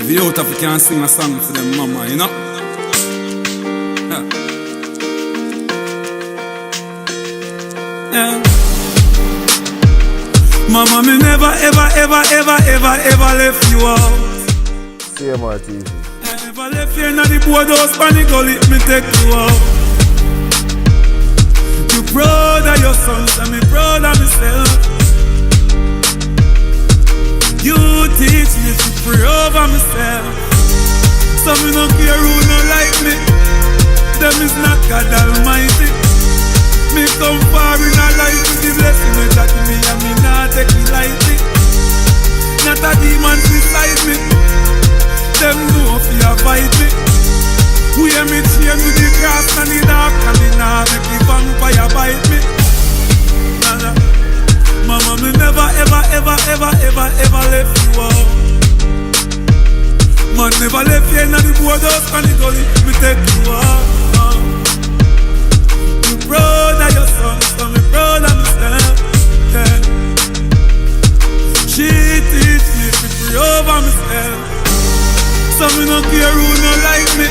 Every youth African sing a song for them mama, you know. Yeah. Mama, me never, ever, ever, ever, ever, ever left you out. CMR TV. Never left you in the boardhouse, panic gully, me take you out. You proud of your sons, and me proud of myself. You teach me to pray over myself. So me no care who no like me. Them is not God Almighty. Me come far in a life with the blessing they got me, and me not take it lightly. Not a demon beside me. Them know if you fight me. We hear me chain with the cross and the dark, and me nah make the vampire bite me. Nah. Mama, me never, ever, ever, ever, ever, ever left you out. Man, never left you in the boardhouse and the gully, me take you out. You proud of your son, so me proud of myself. Yeah. She teach me to pray over myself. So me no care who no like me.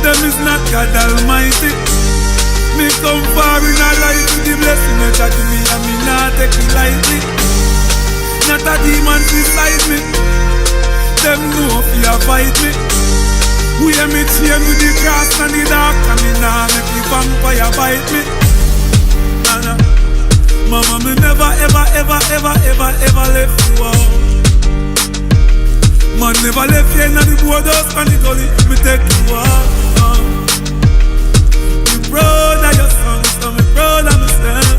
Them is not God Almighty. Me come far in a life with the blessing they got me, and me not take it lightly. Not a demon beside me. Them know if you fight me. We hear me chain with the cross and the dark, and me nah make the vampire bite me. Nah. Mama, me never, ever, ever, ever, ever, ever left you out. Man, never left you in the boardhouse and the gully, me take you out. Proud of your son, so me proud of myself.